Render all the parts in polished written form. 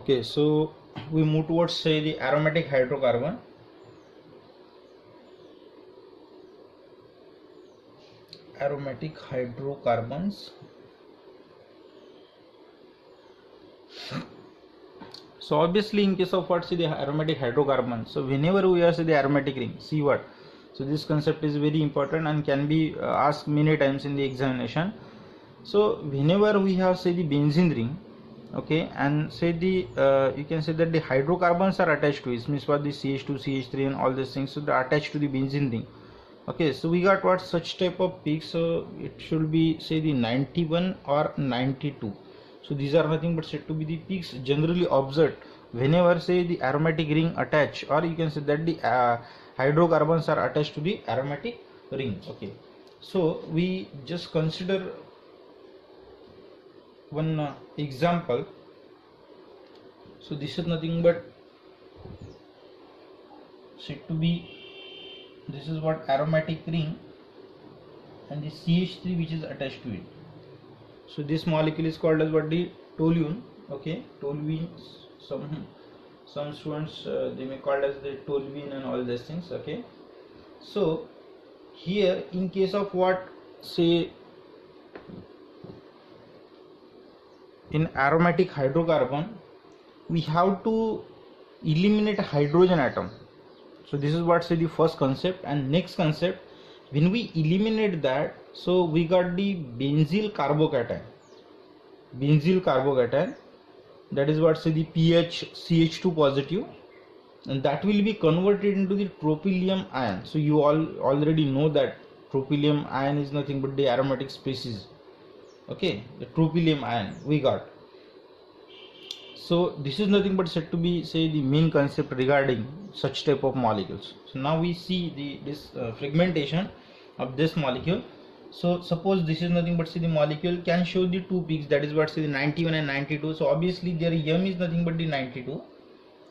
Okay, so we move towards say the aromatic hydrocarbon. Aromatic hydrocarbons. So obviously in case of what, see the aromatic hydrocarbon, so whenever we are say the aromatic ring, see what, so this concept is very important and can be asked many times in the examination. So whenever we have say the benzene ring, okay, and say the you can say that the hydrocarbons are attached to it, means what, the CH2, CH3 and all these things, so they are attached to the benzene ring. Okay, so we got what, such type of peaks, so it should be say the 91 or 92. So these are nothing but said to be the peaks generally observed whenever say the aromatic ring attach, or you can say that the hydrocarbons are attached to the aromatic ring. Okay, so we just consider one example. So this is nothing but said to be, this is what aromatic ring and the CH3 which is attached to it. So this molecule is called as what, the toluene. Okay, toluene, some students they may call as the toluene and all these things. Okay, so here in case of what, say in aromatic hydrocarbon, we have to eliminate hydrogen atom. So this is what say the first concept, and next concept, when we eliminate that, so we got the benzyl carbocation. Benzyl carbocation, that is what say the pH CH2 positive, and that will be converted into the tropylium ion. So you all already know that tropylium ion is nothing but the aromatic species. Okay, the tropylium ion we got. So this is nothing but said to be say the main concept regarding such type of molecules. So now we see this fragmentation of this molecule. So suppose this is nothing but say the molecule can show the two peaks, that is what say the 91 and 92. So obviously their M is nothing but the 92.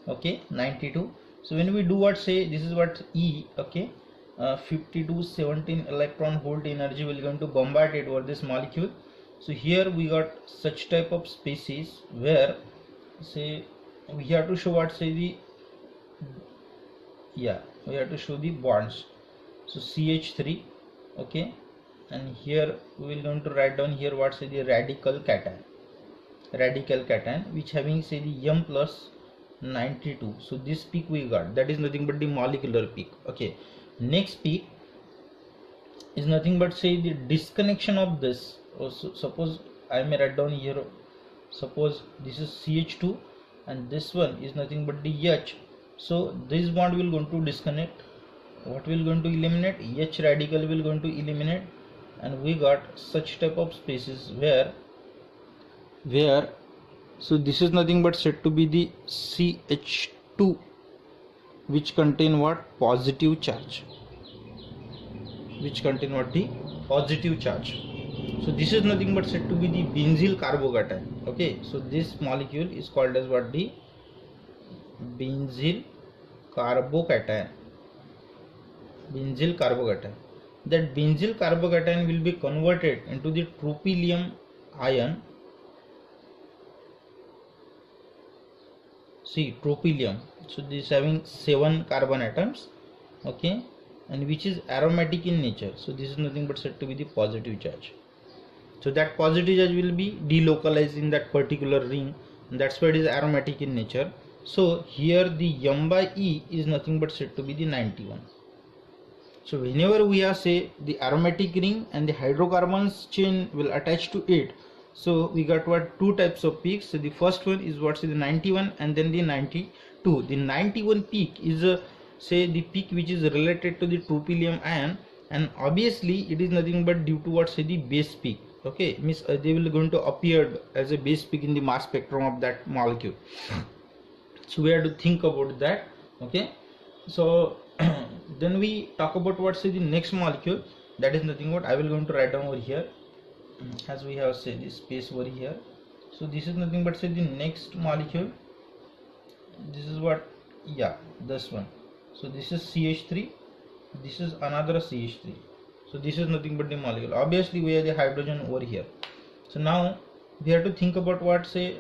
Okay, 92. So when we do what, say this is what E, okay, 5217 electron volt energy will going to bombard it over this molecule. So here we got such type of species where say we have to show what, say the, yeah, we have to show the bonds. So CH3, okay, and here we will going to write down here what, say the radical cation, which having say the M plus 92. So this peak we got, that is nothing but the molecular peak. Okay, next peak is nothing but say the disconnection of this. Also, suppose I may write down here, suppose this is CH2 and this one is nothing but the H. So this bond will going to disconnect. What will going to eliminate? H radical will going to eliminate, and we got such type of species where so this is nothing but said to be the CH2, which contain what, positive charge, which contain what, the positive charge. So this is nothing but said to be the benzyl carbocation. Okay, so this molecule is called as what, the benzyl carbocation. Benzyl carbocation. That benzyl carbocation will be converted into the tropylium ion. See, tropylium. So this having 7 carbon atoms. Okay, and which is aromatic in nature. So this is nothing but said to be the positive charge. So that positive charge will be delocalized in that particular ring, and that's why it is aromatic in nature. So here the M by E is nothing but said to be the 91. So whenever we have say the aromatic ring and the hydrocarbons chain will attach to it, so we got what, two types of peaks. So the first one is what, say the 91 and then the 92. The 91 peak is say the peak which is related to the tropylium ion, and obviously it is nothing but due to what, say the base peak. Okay, means they will going to appear as a base peak in the mass spectrum of that molecule. So we have to think about that. Okay, so then we talk about what, say the next molecule, that is nothing but, I will going to write down over here as we have say this space over here. So this is nothing but say the next molecule. This is what, yeah, this one. So this is CH3, this is another CH3. So this is nothing but the molecule. Obviously we have the hydrogen over here. So now we have to think about what, say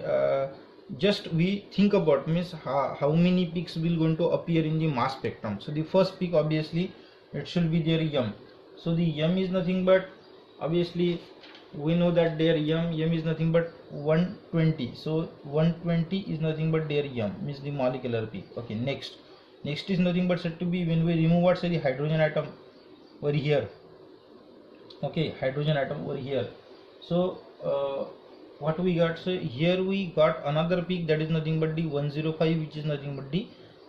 just we think about means how many peaks will going to appear in the mass spectrum. So the first peak obviously it should be their m. So the m is nothing but, obviously we know that their m is nothing but 120. So 120 is nothing but their m, means the molecular peak. Okay, next is nothing but said to be when we remove what, say, the hydrogen atom over here. Okay, hydrogen atom over here. So what we got, so here we got another peak, that is nothing but the 105, which is nothing but the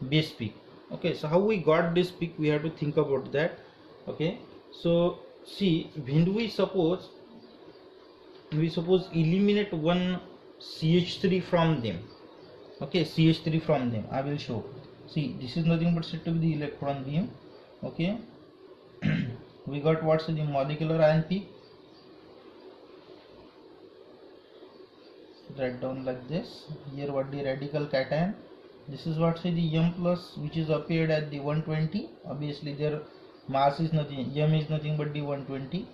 base peak. Okay, so how we got this peak, we have to think about that. Okay, so see, when we suppose eliminate one CH3 from them. Okay, CH3 from them, I will show. See, this is nothing but said to be the electron beam. Okay, we got what's the molecular ion peak. Write down like this. Here what the radical cation. This is what, say, the m plus, which is appeared at the 120. Obviously their mass is nothing, m is nothing but the 120.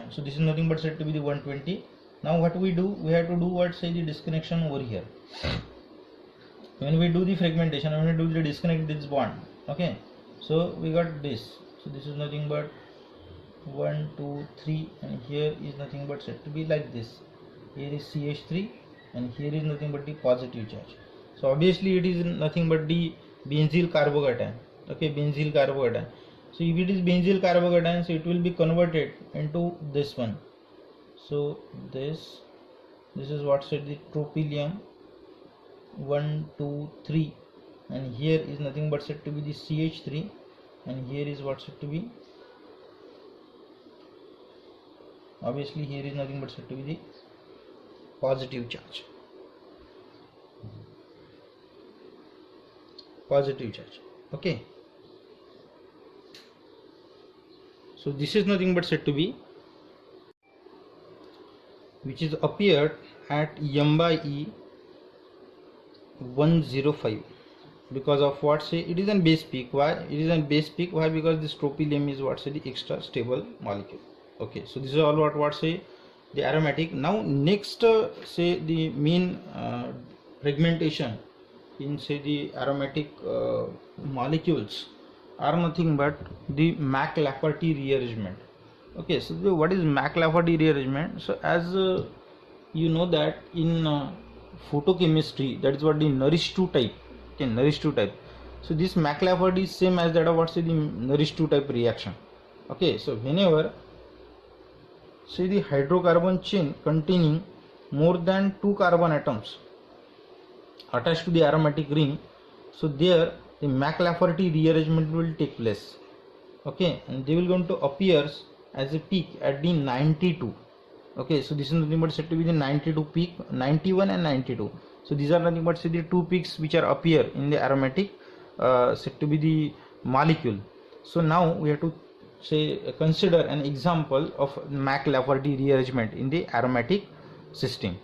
So this is nothing but said to be the 120. Now what we do, we have to do what, say, the disconnection over here. When we do the fragmentation, when we do the disconnect this bond. Okay, so we got this. So this is nothing but 1 2 3, and here is nothing but said to be like this. Here is CH3 and here is nothing but the positive charge. So obviously it is nothing but the benzyl carbocation. Okay, benzyl carbocation. So if it is benzyl carbocation, so it will be converted into this one. So this is what said the tropylium 1 2 3, and here is nothing but said to be the CH3, and here is what said to be, obviously here is nothing but said to be the positive charge. Okay, so this is nothing but said to be, which is appeared at m by e 105, because of what, say, it is a base peak. Why it is a base peak? Why? Because this tropylium is what, say, the extra stable molecule. Okay, so this is all what say the aromatic. Now next say the mean fragmentation in, say, the aromatic molecules are nothing but the Mac-Lafferty rearrangement. Okay, so what is Mac-Lafferty rearrangement? So as you know that in photochemistry, that is what the Nourish-2 type. Okay, Nourish-2 type. So this Mac-Lafferty is same as that of what, say, the Nourish-2 type reaction. Okay, so whenever, say, the hydrocarbon chain containing more than 2 carbon atoms attached to the aromatic ring, so there the Mac-Lafferty rearrangement will take place. Okay, and they will going to appear as a peak at the 92. Okay, so this is nothing but said to be the 92 peak, 91 and 92. So these are nothing but, say, the two peaks which are appear in the aromatic said to be the molecule. So now we have to, say, consider an example of Mac-Lafferty rearrangement in the aromatic system.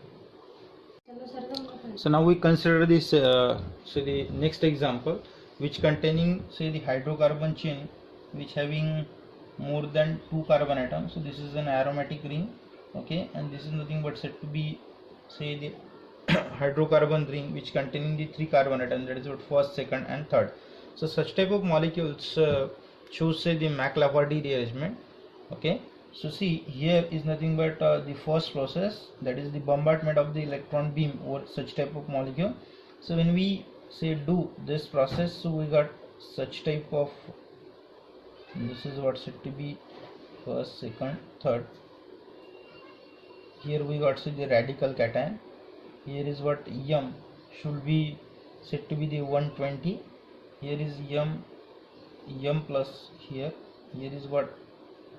So now we consider this say the next example, which containing, say, the hydrocarbon chain which having more than 2 carbon atoms. So this is an aromatic ring. Okay, and this is nothing but said to be, say, the hydrocarbon ring which containing the 3 carbon atoms, that is what first, second and third. So such type of molecules choose, say, the Mac-Lafferty rearrangement. Okay, so see, here is nothing but the first process, that is the bombardment of the electron beam over such type of molecule. So when we, say, do this process, so we got such type of, this is what said to be first, second, third. Here we got, say, the radical cation. Here is what m should be said to be the 120. Here is m plus here is what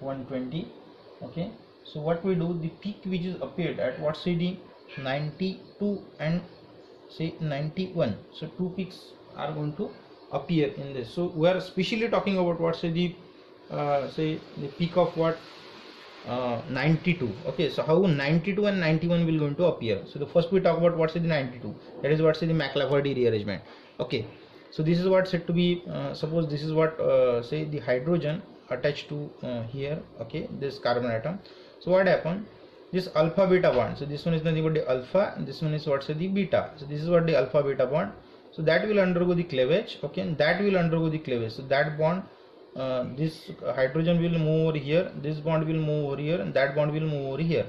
120. Okay, so what we do, the peak which is appeared at what, say, the 92 and, say, 91. So two peaks are going to appear in this. So we are specially talking about what, say, the say the peak of what 92. Okay, so how 92 and 91 will going to appear. So the first we talk about what, say, the 92, that is what, say, the Mac-Lafferty rearrangement. Okay, so this is what said to be, suppose this is what say the hydrogen attached to here. Okay, this carbon atom. So what happened, this alpha beta bond. So this one is nothing but the alpha, and this one is what say the beta. So this is what the alpha beta bond. So that will undergo the cleavage, okay, and that will undergo the cleavage. So that bond, this hydrogen will move over here, this bond will move over here, and that bond will move over here.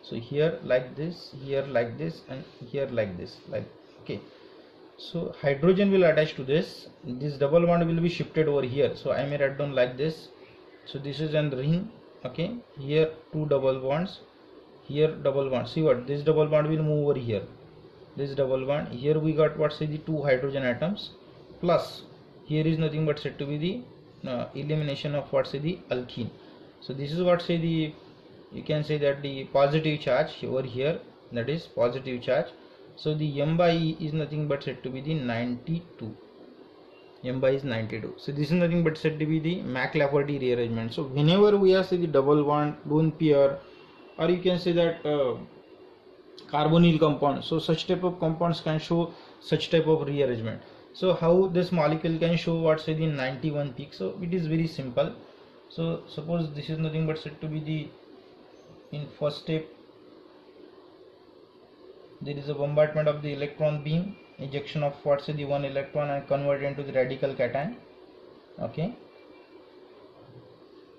So here like this, here like this, and here like this, like, okay. So hydrogen will attach to this double bond will be shifted over here. So I may write down like this. So this is an ring, okay, here two double bonds, here double bond. See what, this double bond will move over here, this double bond, here we got what say the two hydrogen atoms, plus here is nothing but said to be the elimination of what say the alkene. So this is what say the, you can say that the positive charge over here, that is positive charge. So the M by E is nothing but said to be the 92. M by is 92. So this is nothing but said to be the Mac-Lafferty rearrangement. So whenever we are say the double bond, lone pair, or you can say that carbonyl compound, so such type of compounds can show such type of rearrangement. So how this molecule can show what say the 91 peak? So it is very simple. So suppose this is nothing but said to be the, in first step there is a bombardment of the electron beam, ejection of what say the one electron and converted into the radical cation, okay.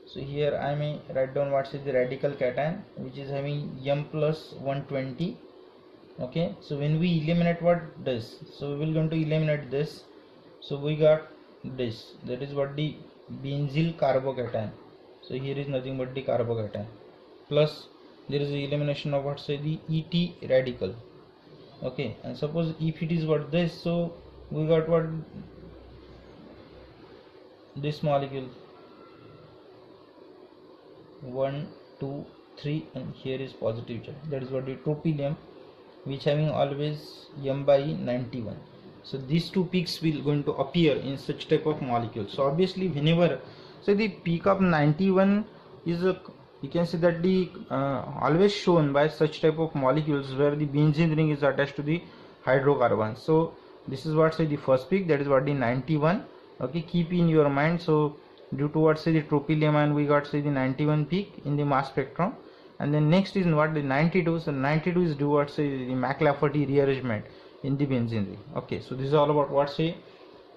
So here I may write down what is the radical cation, which is having M plus 120, okay. So when we eliminate what this, so we will going to eliminate this. So we got this, that is what the benzyl carbocation. So here is nothing but the carbocation, plus there is the elimination of what say the ET radical, okay. And suppose if it is what this, so we got what this molecule 1 2 3, and here is positive charge, that is what the tropylium, which having always M by 91. So these two peaks will going to appear in such type of molecules. So obviously whenever, so the peak of 91 is a, you can say that the always shown by such type of molecules where the benzene ring is attached to the hydrocarbons. So this is what say the first peak, that is what the 91, okay, keep in your mind. So due to what say the tropylium ion we got say the 91 peak in the mass spectrum, and then next is what the 92. So 92 is due what say the Mac-Lafferty rearrangement in the benzene ring, okay. So this is all about what say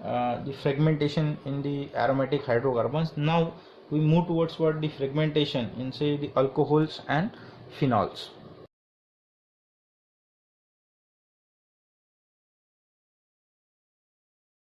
the fragmentation in the aromatic hydrocarbons. Now we move towards what the fragmentation in say the alcohols and phenols.